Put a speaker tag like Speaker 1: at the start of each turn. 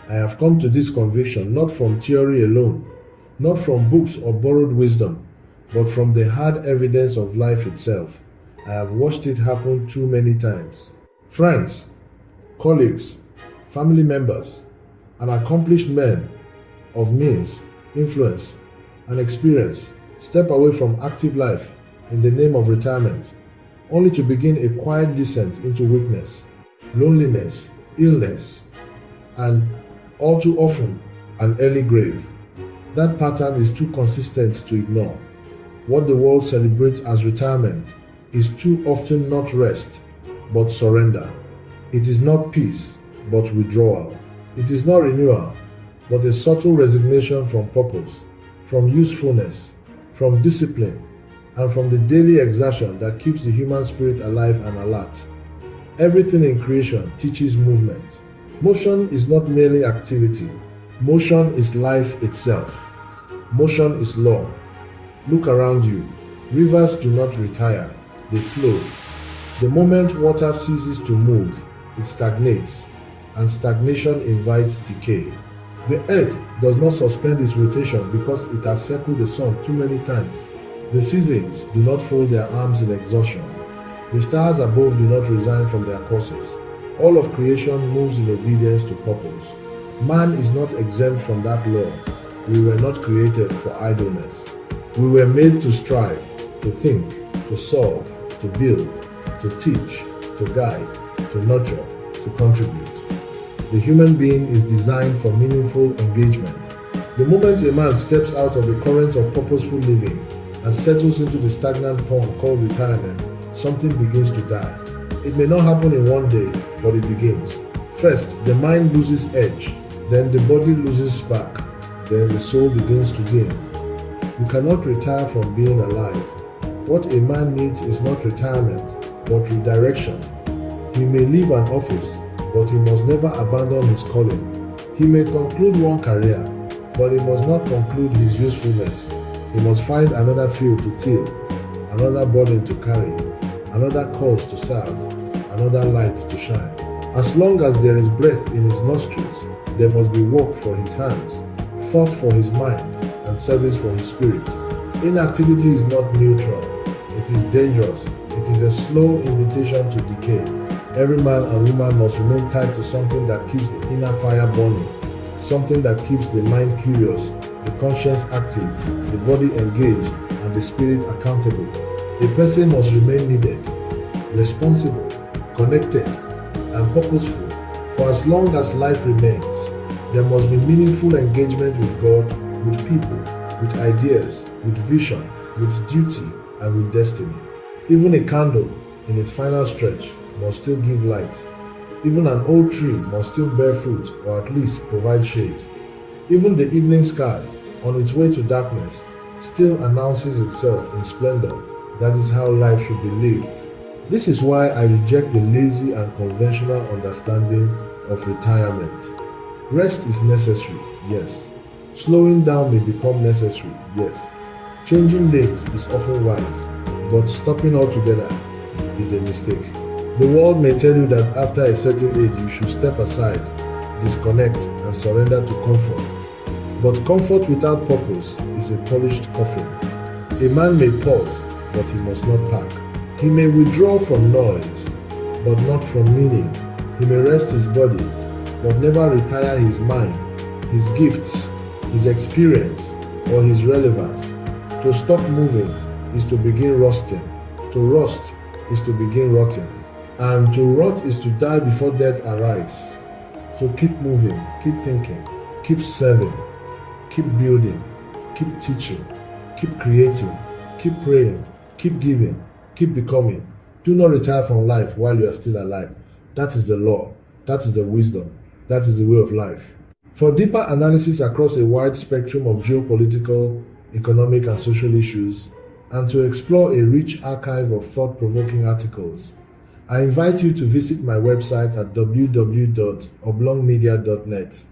Speaker 1: I have come to this conviction not from theory alone, not from books or borrowed wisdom, but from the hard evidence of life itself. I have watched it happen too many times. Friends, colleagues, family members, and accomplished men of means, influence, and experience step away from active life in the name of retirement, only to begin a quiet descent into weakness, loneliness, illness, and all too often an early grave. That pattern is too consistent to ignore. What the world celebrates as retirement is too often not rest, but surrender. It is not peace, but withdrawal. It is not renewal, but a subtle resignation from purpose, from usefulness, from discipline, and from the daily exertion that keeps the human spirit alive and alert. Everything in creation teaches movement. Motion is not merely activity. Motion is life itself. Motion is law. Look around you. Rivers do not retire, they flow. The moment water ceases to move, it stagnates, and stagnation invites decay. The earth does not suspend its rotation because it has circled the sun too many times. The seasons do not fold their arms in exhaustion. The stars above do not resign from their courses. All of creation moves in obedience to purpose. Man is not exempt from that law. We were not created for idleness. We were made to strive, to think, to solve, to build, to teach, to guide, to nurture, to contribute. The human being is designed for meaningful engagement. The moment a man steps out of the current of purposeful living and settles into the stagnant pond called retirement, something begins to die. It may not happen in one day, but it begins. First, the mind loses edge, then the body loses spark, then the soul begins to dim. You cannot retire from being alive. What a man needs is not retirement, but redirection. He may leave an office, but he must never abandon his calling. He may conclude one career, but he must not conclude his usefulness. He must find another field to till, another burden to carry, another cause to serve, another light to shine. As long as there is breath in his nostrils, there must be work for his hands, thought for his mind, and service for his spirit. Inactivity is not neutral. It is dangerous. It is a slow invitation to decay. Every man and woman must remain tied to something that keeps the inner fire burning, something that keeps the mind curious, the conscience active, the body engaged, and the spirit accountable. A person must remain needed, responsible, connected, and purposeful. For as long as life remains, there must be meaningful engagement with God, with people, with ideas, with vision, with duty, and with destiny. Even a candle, in its final stretch, must still give light. Even an old tree must still bear fruit, or at least provide shade. Even the evening sky, on its way to darkness, still announces itself in splendor. That is how life should be lived. This is why I reject the lazy and conventional understanding of retirement. Rest is necessary, yes. Slowing down may become necessary, yes. Changing lanes is often wise, but stopping altogether is a mistake. The world may tell you that after a certain age you should step aside, disconnect, and surrender to comfort. But comfort without purpose is a polished coffin. A man may pause, but he must not pack. He may withdraw from noise, but not from meaning. He may rest his body, but never retire his mind, his gifts, his experience, or his relevance. To stop moving is to begin rusting. To rust is to begin rotting. And to rot is to die before death arrives. So keep moving, keep thinking, keep serving, keep building, keep teaching, keep creating, keep praying, keep giving, keep becoming. Do not retire from life while you are still alive. That is the law. That is the wisdom. That is the way of life. For deeper analysis across a wide spectrum of geopolitical, economic, and social issues, and to explore a rich archive of thought-provoking articles, I invite you to visit my website at www.oblongmedia.net.